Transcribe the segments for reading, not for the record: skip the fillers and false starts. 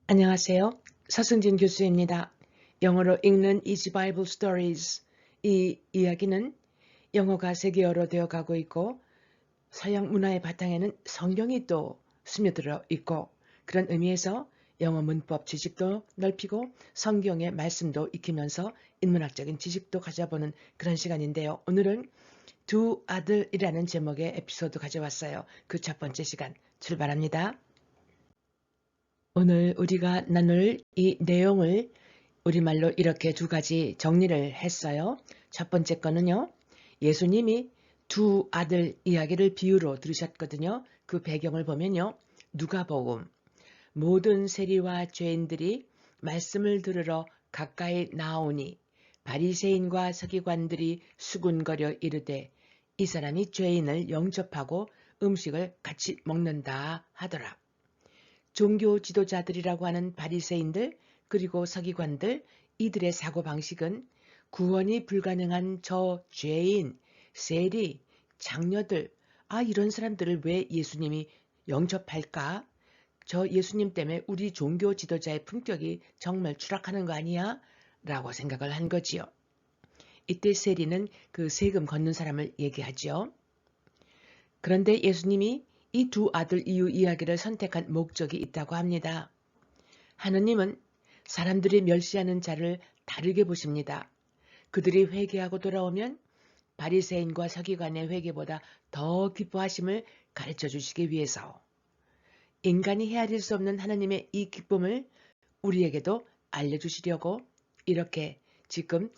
안녕하세요. 서승진 교수입니다. 영어로 읽는 Easy Bible Stories. 이 이야기는 영어가 세계어로 되어가고 있고 서양 문화의 바탕에는 성경이 또 스며들어 있고 그런 의미에서 영어 문법 지식도 넓히고 성경의 말씀도 익히면서 인문학적인 지식도 가져보는 그런 시간인데요. 오늘은 두 아들이라는 제목의 에피소드 가져왔어요. 그 첫 번째 시간 출발합니다. 오늘 우리가 나눌 이 내용을 우리말로 이렇게 두 가지 정리를 했어요. 첫 번째 거는요. 예수님이 두 아들 이야기를 비유로 들으셨거든요. 그 배경을 보면요. 누가복음 모든 세리와 죄인들이 말씀을 들으러 가까이 나오니 바리새인과 서기관들이 수군거려 이르되 이 사람이 죄인을 영접하고 음식을 같이 먹는다 하더라. 종교 지도자들이라고 하는 바리새인들 그리고 서기관들 이들의 사고방식은 구원이 불가능한 저 죄인, 세리, 장녀들 이런 사람들을 왜 예수님이 영접할까? 저 예수님 때문에 우리 종교 지도자의 품격이 정말 추락하는 거 아니야? 라고 생각을 한 거지요. 이때 세리는 그 세금 걷는 사람을 얘기하죠. 그런데 예수님이 이 두 아들 이유 이야기를 선택한 목적이 있다고 합니다. 하느님은 사람들이 멸시하는 자를 다르게 보십니다. 그들이 회개하고 돌아오면 바리새인과 서기관의 회개보다 더 기뻐하심을 가르쳐 주시기 위해서 인간이 헤아릴 수 없는 하나님의 이 기쁨을 우리에게도 알려주시려고 이렇게 지금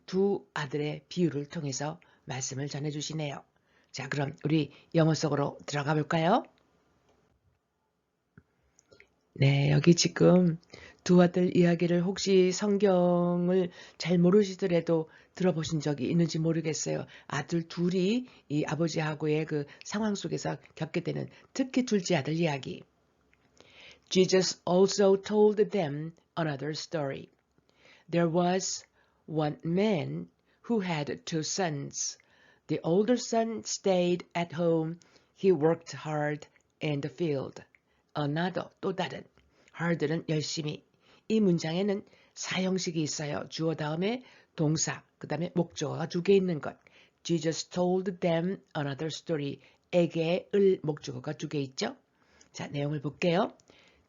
두 아들의 비유를 통해서 말씀을 전해주시네요. 자, 그럼 우리 영어 속으로 들어가 볼까요? 네, 여기 지금 두 아들 이야기를 혹시 성경을 잘 모르시더라도 들어보신 적이 있는지 모르겠어요. 아들 둘이 이 아버지하고의 그 상황 속에서 겪게 되는 특히 둘째 아들 이야기. Jesus also told them another story. There was one man who had two sons. The older son stayed at home. He worked hard in the field. Another, 또 다른. hard는 열심히. 이 문장에는 사형식이 있어요. 주어 다음에 동사, 그 다음에 목적어가 두 개 있는 것. Jesus told them another story. 에게 을 목적어가 두 개 있죠. 자, 내용을 볼게요.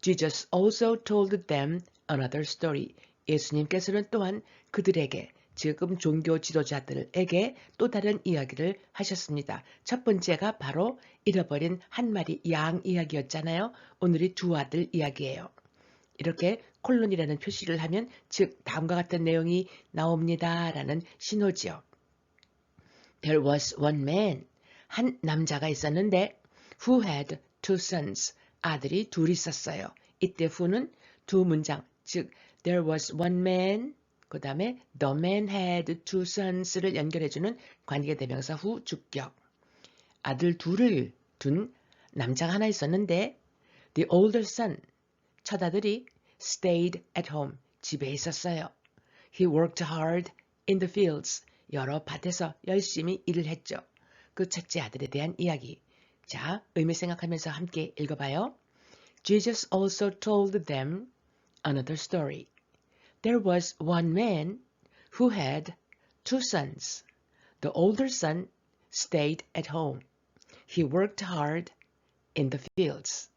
Jesus also told them another story. 예수님께서는 또한 그들에게 지금 종교 지도자들에게 또 다른 이야기를 하셨습니다. 첫 번째가 바로 잃어버린 한 마리 양 이야기였잖아요. 오늘이 두 아들 이야기예요. 이렇게 콜론이라는 표시를 하면 즉 다음과 같은 내용이 나옵니다. 라는 신호지요. There was one man. 한 남자가 있었는데 who had two sons. 아들이 둘 있었어요. 이때 who는 두 문장, 즉 there was one man, 그 다음에 the man had two sons를 연결해주는 관계대명사 후 주격. 아들 둘을 둔 남자가 하나 있었는데 the older son, 첫 아들이 stayed at home, 집에 있었어요. He worked hard in the fields, 여러 밭에서 열심히 일을 했죠. 그 첫째 아들에 대한 이야기. 자, 의미 생각하면서 함께 읽어봐요. Jesus also told them another story. There was one man who had two sons. The older son stayed at home. He worked hard in the fields.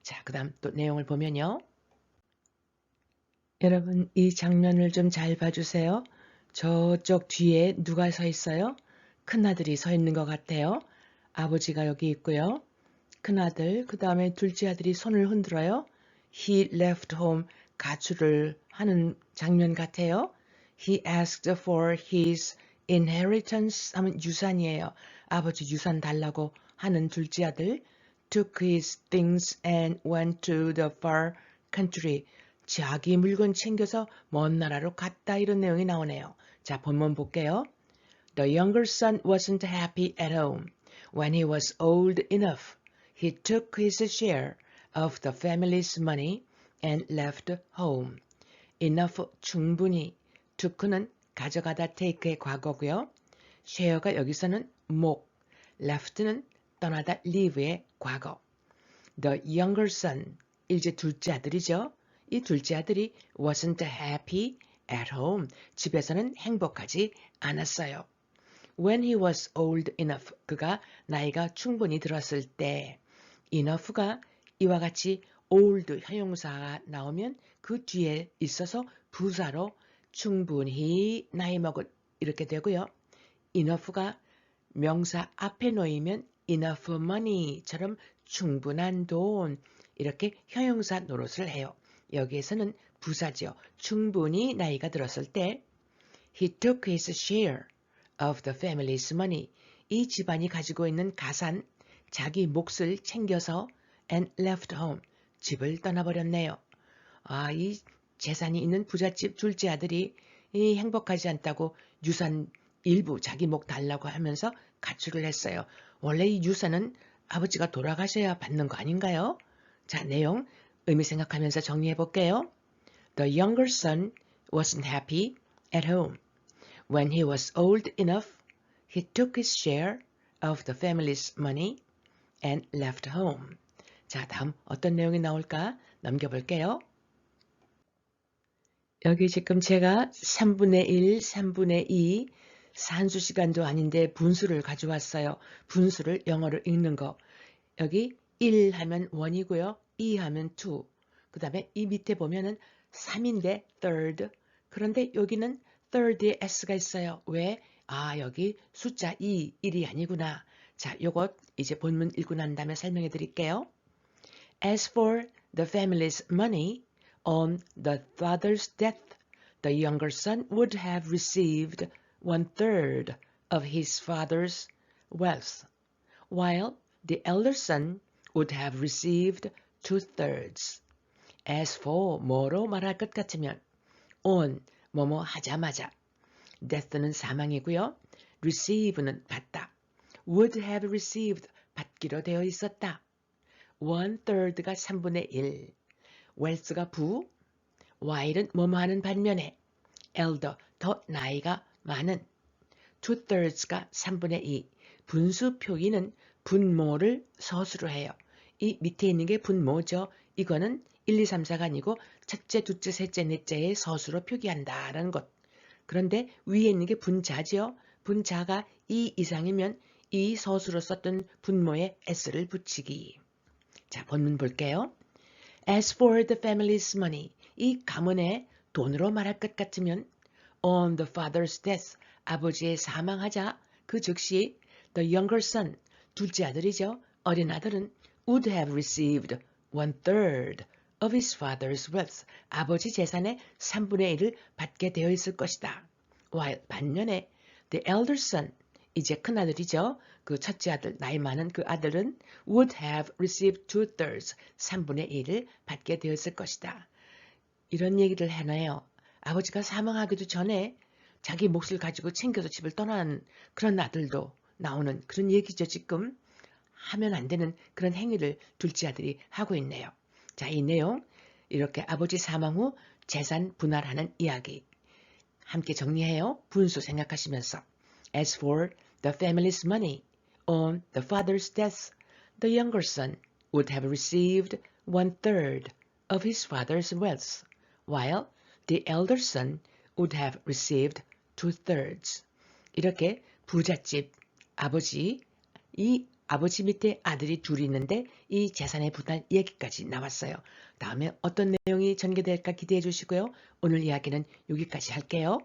자, 그 다음 또 내용을 보면요. 여러분, 이 장면을 좀 잘 봐주세요. 저쪽 뒤에 누가 서 있어요? 큰아들이 서 있는 것 같아요. 아버지가 여기 있고요. 큰아들, 그 다음에 둘째 아들이 손을 흔들어요. He left home, 가출을 하는 장면 같아요. He asked for his inheritance 하면 유산이에요. 아버지 유산 달라고 하는 둘째 아들. Took his things and went to the far country. 자기 물건 챙겨서 먼 나라로 갔다 이런 내용이 나오네요. 자, 본문 볼게요. The younger son wasn't happy at home. When he was old enough, he took his share of the family's money and left home. Enough 충분히. took는 가져가다 take의 과거고요. share가 여기서는 목, left는 떠나다 leave의 과거. The younger son, 이제 둘째 아들이죠. 이 둘째 아들이 wasn't happy at home. 집에서는 행복하지 않았어요. When he was old enough. 그가 나이가 충분히 들었을 때. enough가 이와 같이 old 형용사가 나오면 그 뒤에 있어서 부사로 충분히 나이 먹은 이렇게 되고요. enough가 명사 앞에 놓이면 enough money처럼 충분한 돈 이렇게 형용사 노릇을 해요. 여기에서는 부사죠. 충분히 나이가 들었을 때 he took his share of the family's money. 이 집안이 가지고 있는 가산, 자기 몫을 챙겨서 and left home. 집을 떠나버렸네요. 이 재산이 있는 부잣집 둘째 아들이 이 행복하지 않다고 유산 일부 자기 몫 달라고 하면서 가출을 했어요. 원래 이 유산은 아버지가 돌아가셔야 받는 거 아닌가요? 자, 내용 의미 생각하면서 정리해 볼게요. The younger son wasn't happy at home. When he was old enough, he took his share of the family's money and left home. 자, 다음 어떤 내용이 나올까 넘겨볼게요. 여기 지금 제가 3분의 1, 3분의 2 산수 시간도 아닌데 분수를 가져왔어요. 분수를 영어로 읽는 거. 여기 1 하면 1이고요. 2 하면 2. 그 다음에 이 밑에 보면은 3인데 third. 그런데 여기는 third에 s가 있어요. 왜? 여기 숫자 2, 1이 아니구나. 자, 요것 이제 본문 읽고 난 다음에 설명해 드릴게요. As for the family's money, on the father's death, the younger son would have received 1/3 of his father's wealth, while the elder son would have received 2/3. As for 뭐로 말할 것 같으면 on 뭐뭐 하자마자 death는 사망이고요. receive는 받다. would have received 받기로 되어 있었다. 1/3가 3분의 1. wealth가 부, while은 뭐뭐 하는 반면에 elder 더 나이가 많은 2/3가 3분의 2. 분수 표기는 분모를 서술로 해요. 이 밑에 있는 게 분모죠. 이거는 1, 2, 3, 4가 아니고 첫째, 둘째, 셋째, 넷째의 서술로 표기한다라는 것. 그런데 위에 있는 게 분자죠. 분자가 2 이상이면 이 서술로 썼던 분모에 s를 붙이기. 자, 본문 볼게요. As for the family's money, 이 가문의 돈으로 말할 것 같으면 on the father's death, 아버지의 사망하자 그 즉시 the younger son, 둘째 아들이죠. 어린 아들은 would have received 1/3 of his father's wealth, 아버지 재산의 3분의 1을 받게 되어 있을 것이다. while 반면에 the elder son, 이제 큰아들이죠. 그 첫째 아들, 나이 많은 그 아들은 would have received 2/3, 3분의 1을 받게 되었을 것이다. 이런 얘기를 해놔요. 아버지가 사망하기도 전에 자기 몫을 가지고 챙겨서 집을 떠난 그런 아들도 나오는 그런 얘기죠. 지금 하면 안 되는 그런 행위를 둘째 아들이 하고 있네요. 자, 이 내용 이렇게 아버지 사망 후 재산 분할하는 이야기 함께 정리해요. 분수 생각하시면서 As for the family's money, on the father's death, the younger son would have received 1/3 of his father's wealth, while the elder son would have received 2/3. 이렇게 부잣집 아버지, 이 아버지 밑에 아들이 둘이 있는데 이 재산의 분할 얘기까지 나왔어요. 다음에 어떤 내용이 전개될까 기대해 주시고요. 오늘 이야기는 여기까지 할게요.